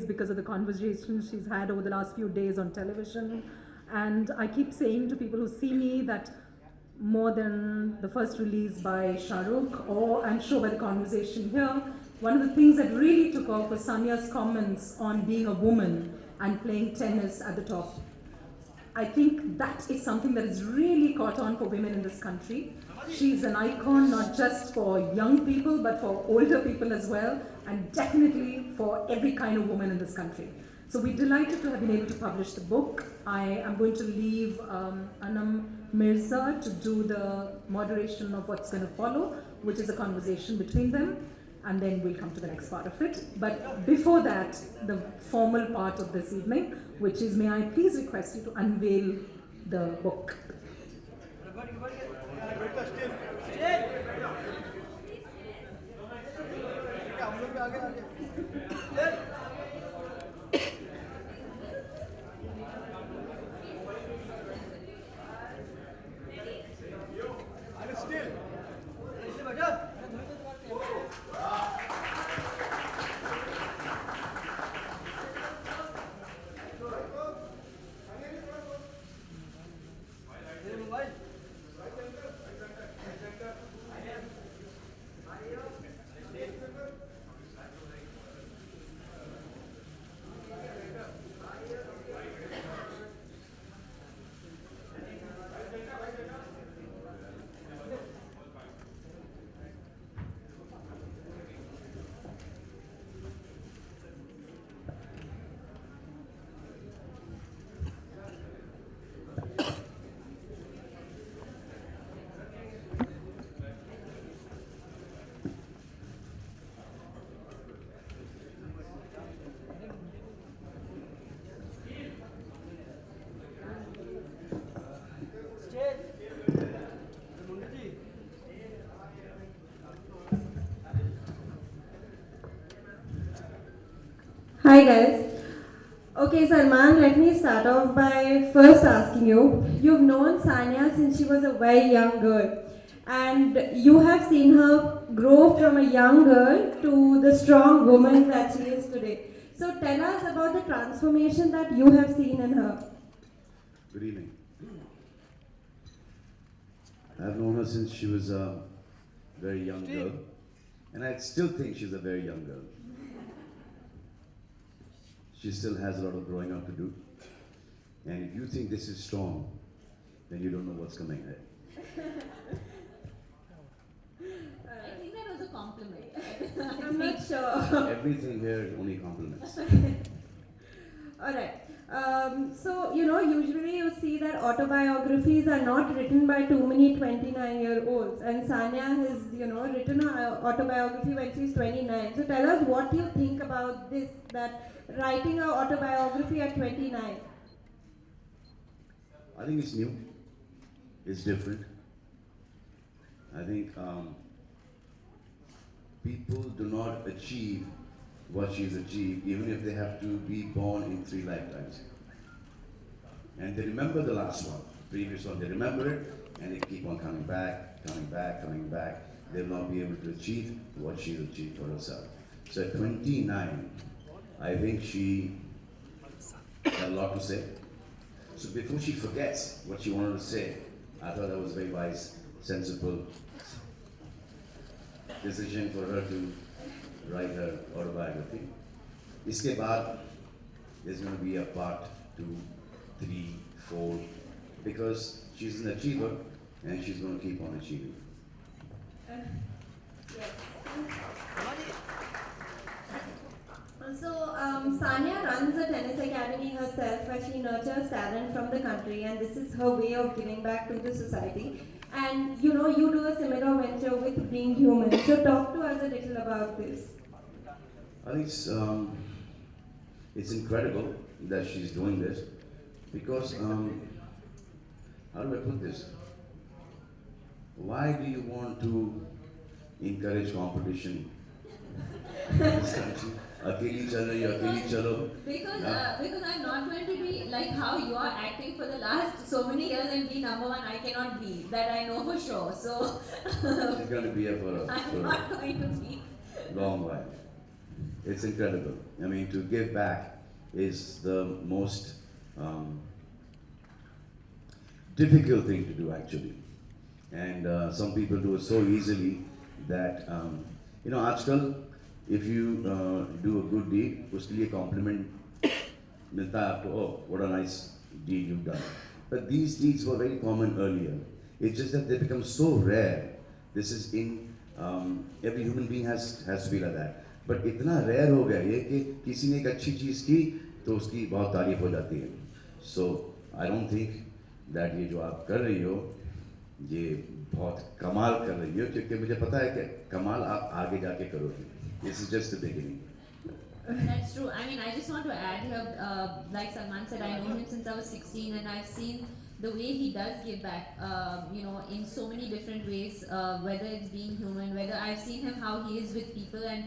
because of the conversations she's had over the last few days on television. And I keep saying to people who see me that more than the first release by Shah Rukh, or I'm sure by the conversation here, one of the things that really took off was Sania's comments on being a woman and playing tennis at the top. I think that is something that has really caught on for women in this country. She's an icon not just for young people but for older people as well, and definitely for every kind of woman in this country. So we're delighted to have been able to publish the book. I am going to leave Mirza to do the moderation of what's going to follow, which is a conversation between them, and then we'll come to the next part of it. But before that, the formal part of this evening, which is, may I please request you to unveil the book. Hi guys. Okay, Salman, let me start off by first asking you. You've known Sania since she was a very young girl, and you have seen her grow from a young girl to the strong woman that she is today. So tell us about the transformation that you have seen in her. Good evening. I've known her since she was a very young girl, and I still think she's a very young girl. She still has a lot of growing up to do. And if you think this is strong, then you don't know what's coming ahead. I think that was a compliment. I'm not sure. Everything here is only compliments. Alright. So, usually you see that autobiographies are not written by too many 29-year-olds. And Sania has, written her autobiography when she's 29. So tell us what you think about this, that writing an autobiography at 29. I think it's new. It's different. I think people do not achieve what she's achieved, even if they have to be born in 3 lifetimes. And they remember the last one, previous one, they remember it, and they keep on coming back, coming back, coming back. They will not be able to achieve what she's achieved for herself. So at 29, I think she had a lot to say. So before she forgets what she wanted to say, I thought that was a very wise, sensible decision for her to write her autobiography. Iske baad, there's going to be a part 2, 3, 4, because she's an achiever and she's going to keep on achieving. Yes. So, Sania runs a tennis academy herself where she nurtures talent from the country, and this is her way of giving back to the society. And you do a similar venture with Being Human. So talk to us a little about this. I think it's incredible that she's doing this because, how do I put this? Why do you want to encourage competition in this country? Akeli chalo, akeli chalo. Because I'm not going to be like how you are acting for the last so many years and be number one. I cannot be. That I know for sure. So she's going to be here for I'm not going to be. long while. It's incredible. I mean, to give back is the most difficult thing to do, actually. And some people do it so easily that, आजकल if you do a good deed, उसके लिए compliment मिलता है आपको, oh, what a nice deed you've done. But these deeds were very common earlier. It's just that they become so rare. This is in every human being has to be like that. But इतना rare हो गया ये कि किसी ने एक अच्छी चीज़ की तो उसकी बहुत तारीफ हो जाती है. So I don't think that ये जो आप कर रही हो ये बहुत कमाल कर रही हो, क्योंकि मुझे पता है कि कमाल आप आगे जाके करोगी. This is just the beginning. That's true. I mean, I just want to add here, like Salman said, I know him since I was 16, and I've seen the way he does give back, in so many different ways, whether it's being human, whether I've seen him how he is with people, and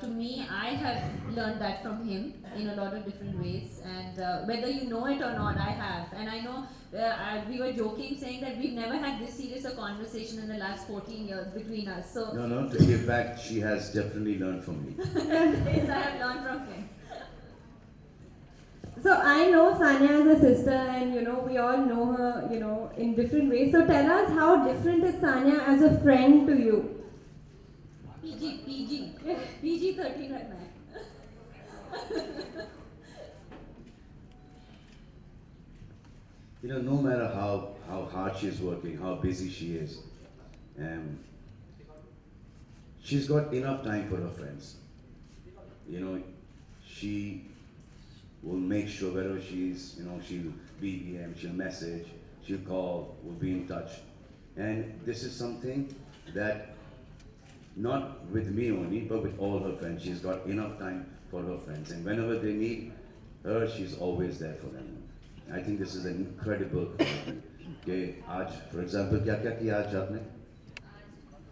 to me, I have learned that from him in a lot of different ways, and whether you know it or not, I have. And I know we were joking saying that we've never had this serious a conversation in the last 14 years between us. So No, to give back, she has definitely learned from me. Yes, I have learned from him. So I know Sania as a sister, and we all know her, in different ways. So tell us, how different is Sania as a friend to you? PG 13 right now. No matter how hard she is working, how busy she is, she's got enough time for her friends. She will make sure wherever she is, she'll BBM, she'll message, she'll call, we'll be in touch. And this is something that, not with me only, but with all her friends. She's got enough time for her friends. And whenever they need her, she's always there for them. I think this is an incredible commitment. Okay, आज, for example, क्या किया आज आपने?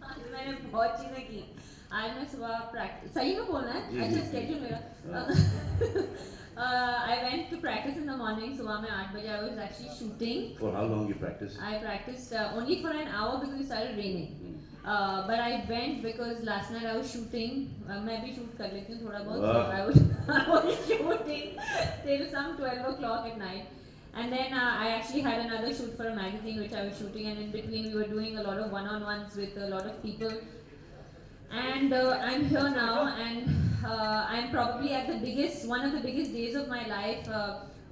आज मैंने बहुत चीजें की. आज मैं सुबह practice. सही में बोलना है? अच्छा schedule मेरा. I went to practice in the morning. सुबह में 8 बजे I was actually shooting. For how long you practiced? I practiced only for an hour because it started raining. But I went because last night I was shooting. मैं भी shoot कर लेती हूँ थोड़ा बहुत. So I was shooting till some 12 o'clock at night. And then I actually had another shoot for a magazine which I was shooting, and in between we were doing a lot of one-on-ones with a lot of people. And I'm here now, and I'm probably at one of the biggest days of my life.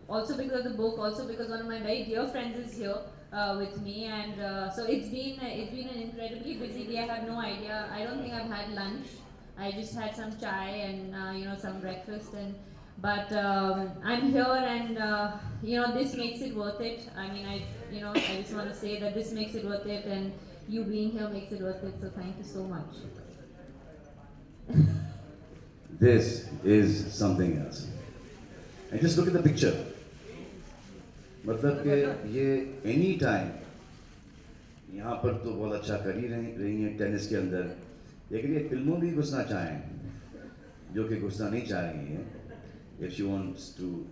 Also because of the book, also because one of my very dear friends is here with me, and so it's been an incredibly busy day. I have no idea. I don't think I've had lunch. I just had some chai and some breakfast, but I'm here, and this makes it worth it. I mean, I just want to say that this makes it worth it, and you being here makes it worth it. So thank you so much. This is something else. And just look at the picture. मतलब कि ये any time यहाँ पर तो बहुत अच्छा कर ही रही हैं टेनिस के अंदर, लेकिन ये फिल्मों भी घुसना चाहें, जो कि घुसना नहीं चाह रही हैं. If she wants to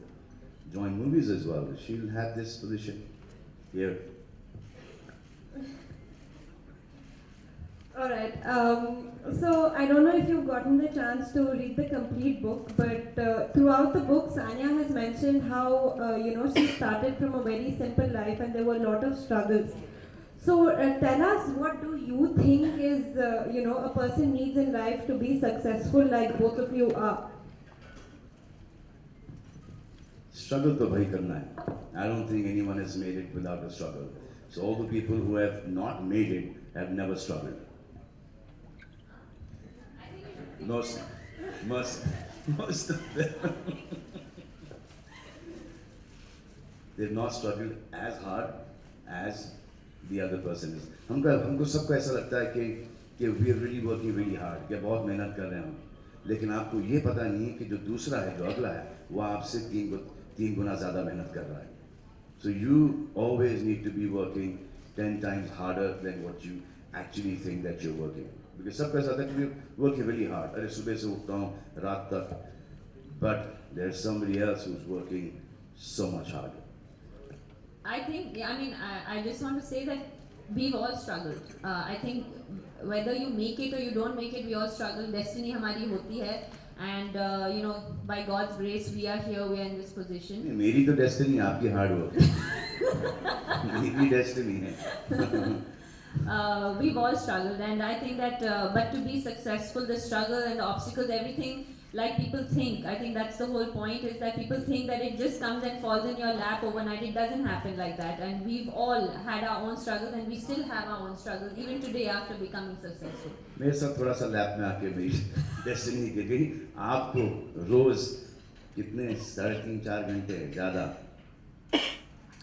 join movies as well, she'll have this position here. All right. So I don't know if you've gotten the chance to read the complete book, but throughout the book, Sania has mentioned how she started from a very simple life, and there were a lot of struggles. So tell us, what do you think is a person needs in life to be successful, like both of you are? Struggle to bhai karna hai. I don't think anyone has made it without a struggle. So all the people who have not made it have never struggled. Most of them they've not struggled as hard as the other person is. हमको सबको ऐसा लगता है कि we are really working really hard, कि बहुत मेहनत कर रहे हैं हम, लेकिन आपको ये पता नहीं है कि जो दूसरा है, जो अगला है, वो आपसे तीन गुना ज़्यादा मेहनत कर रहा है. So you always need to be working 10 times harder than what you actually think that you're working. Because सबको ऐसा था कि we're working really hard. अरे सुबह से उठता हूँ रात तक, but there's somebody else who's working so much harder. I just want to say that we've all struggled. I think whether you make it or you don't make it, we all struggle. Destiny हमारी होती है. and by God's grace we are here, we are in this position. मेरी तो destiny आपकी hard work मेरी destiny है We've all struggled, and I think that, but to be successful, the struggle and the obstacles, everything, like people think, I think that's the whole point, is that people think that it just comes and falls in your lap overnight. It doesn't happen like that, and we've all had our own struggles, and we still have our own struggles, even today after becoming successful. मेरे साथ थोड़ा सा lab में आके मेरी destiny के गई आपको रोज कितने 3.5-4 घंटे ज़्यादा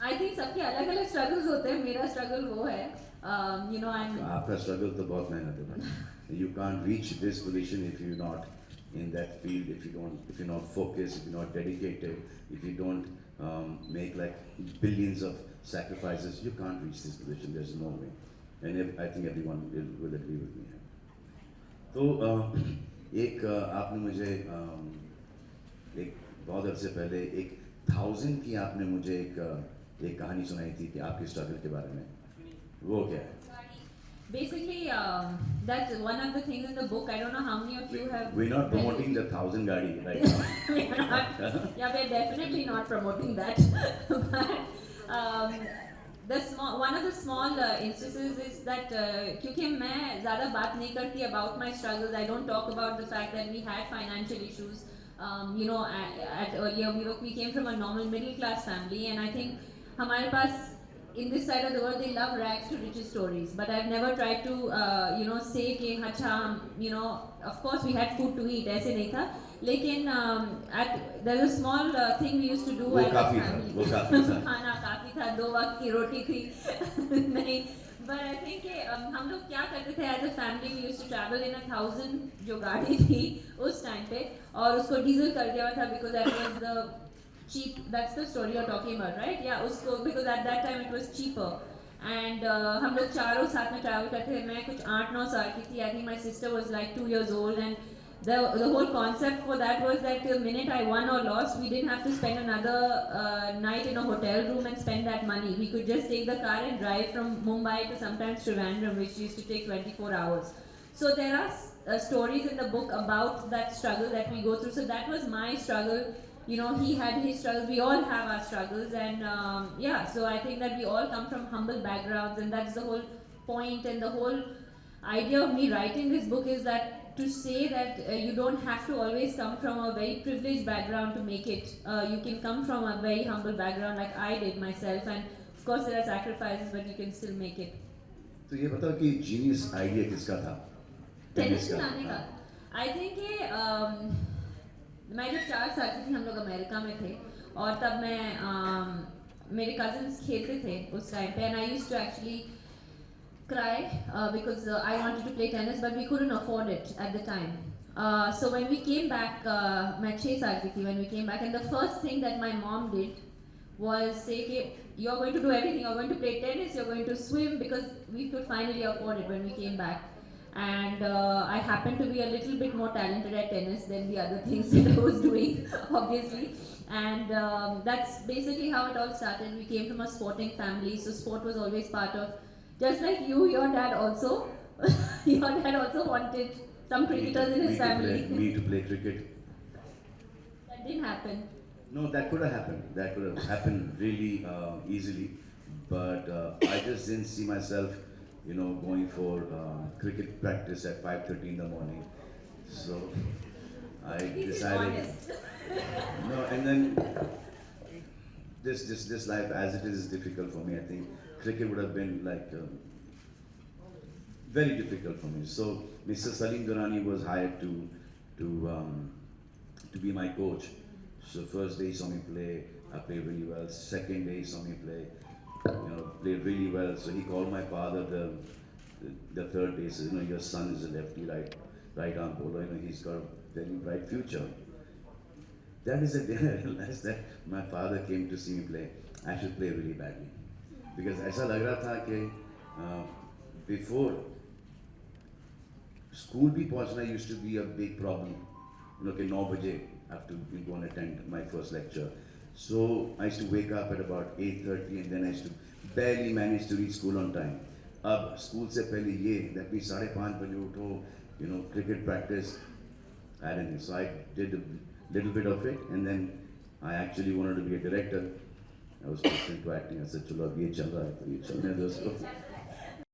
I think सबके अलग अलग struggles होते हैं. मेरा struggle वो है, I'm. आपका स्ट्रगल तो बहुत मेहनत है भाई you can't reach this position if you're not in that field, if you're not focused, if you're not dedicated, if you don't make like billions of sacrifices, you can't reach this position. There's no way, and I think everyone will agree with me. तो एक आपने मुझे एक बहुत अरसे पहले एक 1000 की आपने मुझे एक कहानी सुनाई थी कि आपके स्ट्रगल के बारे में वो क्या है? Basically, that's one of the things in the book. I don't know how many of you have. We're not read promoting it. the 1000 gadi right now. We're not. Yeah, we're definitely not promoting that. But one of the small instances is that क्योंकि मैं ज़्यादा बात नहीं करती about my struggles. I don't talk about the fact that we had financial issues. At earlier we came from a normal middle class family, and I think हमारे पास in this side of the world they love rags to riches stories, but I've never tried to say कि अच्छा of course we had food to eat, ऐसे नहीं था, लेकिन there's a small thing we used to do वो as a काफी था family. वो काफी था खाना काफी था, 2 वक्त की रोटी थी नहीं, but I think हम लोग क्या करते थे as a family, we used to travel in 1000 जो गाड़ी थी उस टाइम पे, और उसको डीजल कर दिया था because that was the cheap. That's the story you're talking about, right? Yeah, उसको because at that time it was cheaper, and हम लोग चारों साथ में travel करते थे. मैं कुछ 8-9 साल की थी. I think my sister was like 2 years old, and the whole concept for that was that the minute I won or lost, we didn't have to spend another night in a hotel room and spend that money. We could just take the car and drive from Mumbai to sometimes Trivandrum, which used to take 24 hours. So there are stories in the book about that struggle that we go through. So that was my struggle. He had his struggles. We all have our struggles, and so I think that we all come from humble backgrounds, and that's the whole point. And the whole idea of me writing this book is that to say that you don't have to always come from a very privileged background to make it. You can come from a very humble background, like I did myself, and of course there are sacrifices, but you can still make it. तो ये बताओ कि genius idea किसका था? Tennis खिलाने का. I think मैं जब 4 साल की थी, हम लोग अमेरिका में थे, और तब मैं मेरे कजिन्स खेलते थे उस टाइम पे, and I used to actually cry because I wanted to play tennis, but we couldn't afford it at the time. So when we came back, मैं 6 साल की थी when we came back, and the first thing that my mom did was say कि you're going to do everything, you're going to play tennis, you're going to swim, because we could finally afford it when we came back. And I happened to be a little bit more talented at tennis than the other things that I was doing, obviously. And that's basically how it all started. We came from a sporting family, so sport was always part of, just like you, your dad also. Your dad also wanted some cricketers in his family. Me to play cricket. That didn't happen. No, that could have happened. That could have happened really easily, but I just didn't see myself going for cricket practice at 5:30 in the morning. So I decided. No, and then this life as it is difficult for me. I think cricket would have been like very difficult for me. So Mr. Salim Durrani was hired to be my coach. So first day he saw me play, I played really well. Second day he saw me play. Played really well. So he called my father the third day. Says, your son is a lefty, right arm bowler. He's got a very bright future. That is the day I realized that my father came to see me play. I should play really badly, because ऐसा लग रहा था कि before school भी पहुंचना used to be a big problem. कि 9 बजे I have to go and attend my first lecture. So I used to wake up at about 8:30, and then I used to barely manage to reach school on time. अब school से पहले ये that means 5:30 बजे उठो, cricket practice. had anything. So I did a little bit of it, and then I actually wanted to be a director. I was pushed into acting. I said, "Chalo, ab ye chal raha hai, to ye chalne do usko."